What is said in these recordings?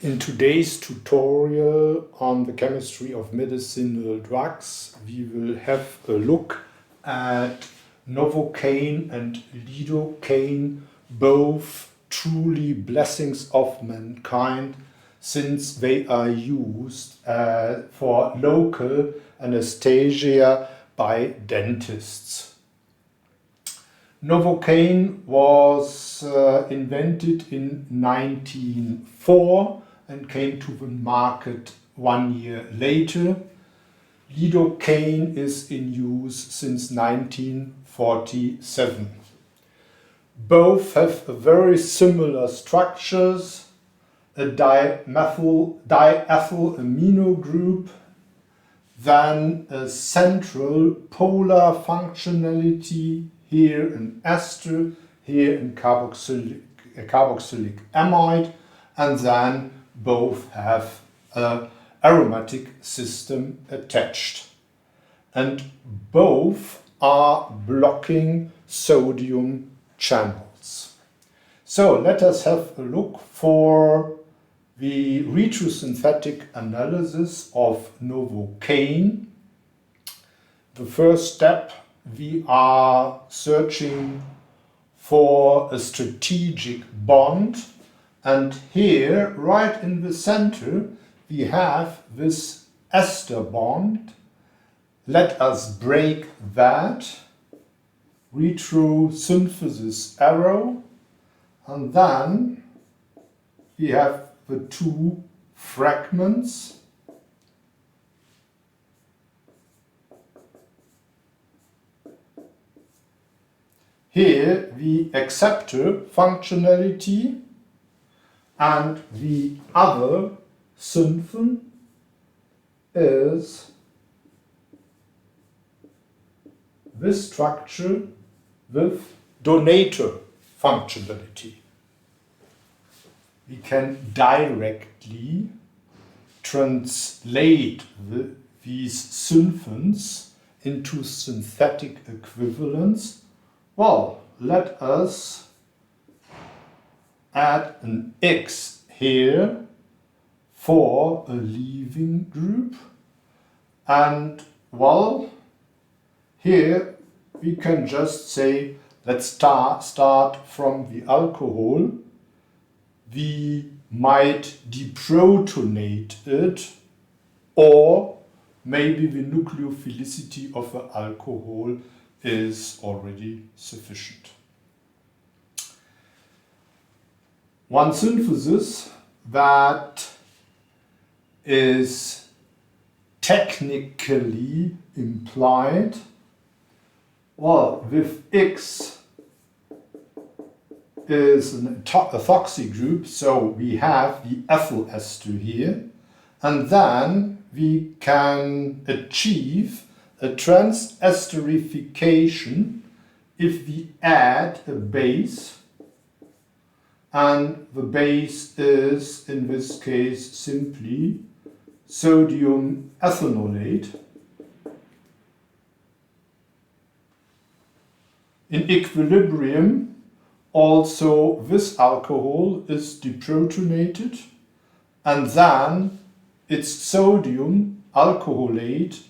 In today's tutorial on the chemistry of medicinal drugs, we will have a look at Novocaine and Lidocaine, both truly blessings of mankind, since they are used for local anesthesia by dentists. Novocaine was invented in 1904 and came to the market 1 year later. Lidocaine is in use since 1947. Both have very similar structures, a dimethyl amino group, then a central polar functionality, here an ester, here in carboxylic amide, and then both have an aromatic system attached. And both are blocking sodium channels. So let us have a look for the retrosynthetic analysis of Novocaine. The first step, we are searching for a strategic bond, and here right in the center we have this ester bond. Let us break that, retrosynthesis arrow, and then we have the two fragments. Here the acceptor functionality and the other synthon is this structure with donator functionality. We can directly translate these synthons into synthetic equivalents. Well, let us add an X here for a leaving group, and well, here we can just say let's start from the alcohol. We might deprotonate it, or maybe the nucleophilicity of the alcohol is already sufficient. One synthesis that is technically implied, well, with X is a ethoxy group, so we have the ethyl ester here, and then we can achieve a transesterification if we add a base, and the base is in this case simply sodium ethanolate. In equilibrium, also this alcohol is deprotonated, and then its sodium alcoholate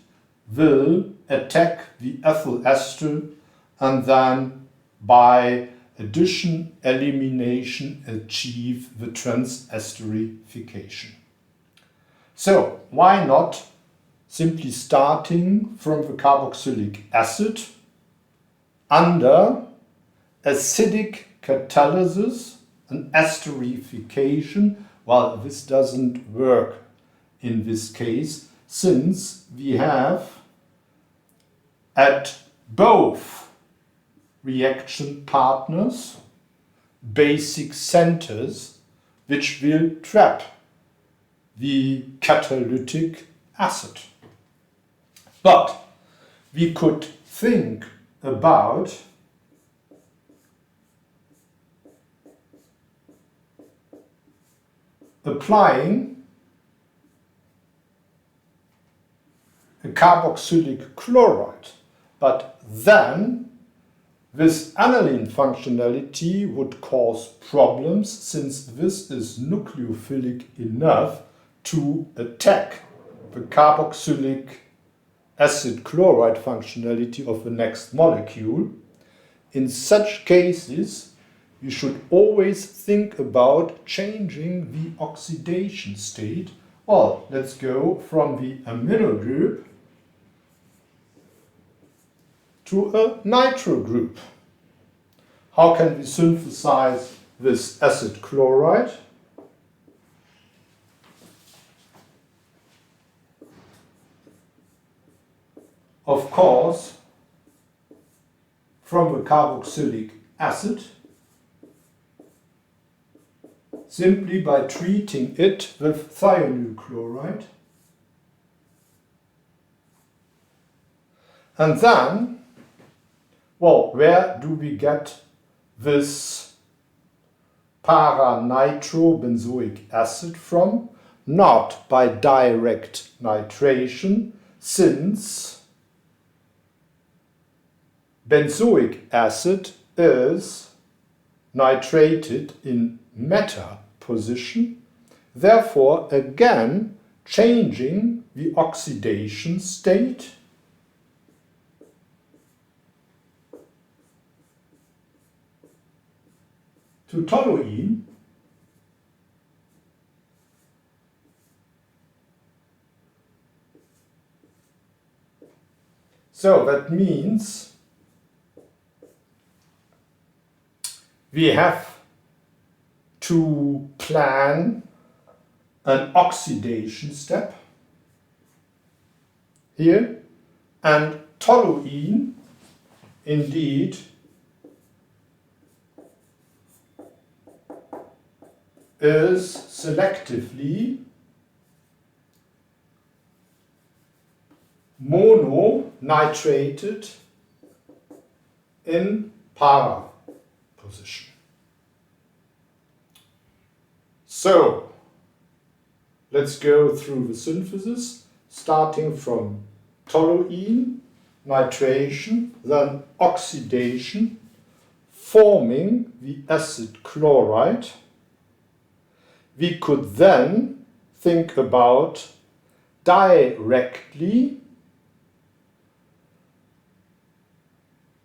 will attack the ethyl ester, and then by addition elimination achieve the transesterification. So why not simply starting from the carboxylic acid under acidic catalysis and esterification? Well, this doesn't work in this case, since we have at both reaction partners basic centers which will trap the catalytic acid. But we could think about applying a carboxylic chloride, but then This aniline functionality would cause problems since this is nucleophilic enough to attack the carboxylic acid chloride functionality of the next molecule. In such cases, you should always think about changing the oxidation state. Well, let's go from the amino group to a nitro group. How can we synthesize this acid chloride? Of course, from the carboxylic acid, simply by treating it with thionyl chloride. And then, well, where do we get this para-nitrobenzoic acid from? Not by direct nitration, since benzoic acid is nitrated in meta position, therefore again changing the oxidation state to toluene, so that means we have to plan an oxidation step here, and toluene indeed is selectively mononitrated in para position. So, let's go through the synthesis, starting from toluene, nitration, then oxidation, forming the acid chloride. We could then think about directly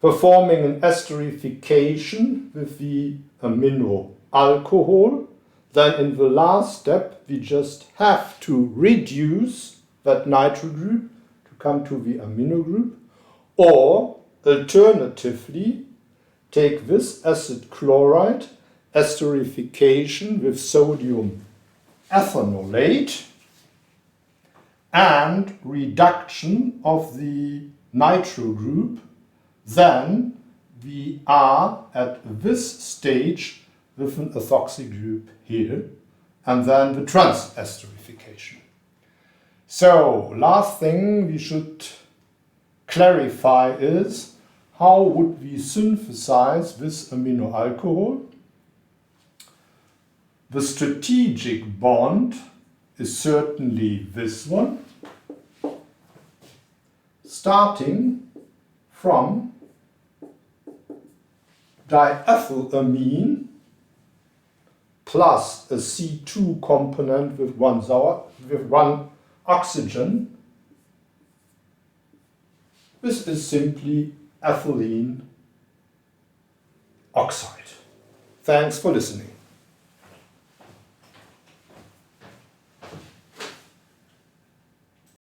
performing an esterification with the amino alcohol. Then in the last step, we just have to reduce that nitro group to come to the amino group, or alternatively, take this acid chloride, esterification with sodium ethanolate, and reduction of the nitro group. Then we are at this stage with an ethoxy group here, and then the trans-esterification. So, last thing we should clarify is how would we synthesize this amino alcohol? The strategic bond is certainly this one, starting from diethylamine plus a C2 component with one oxygen. This is simply ethylene oxide. Thanks for listening.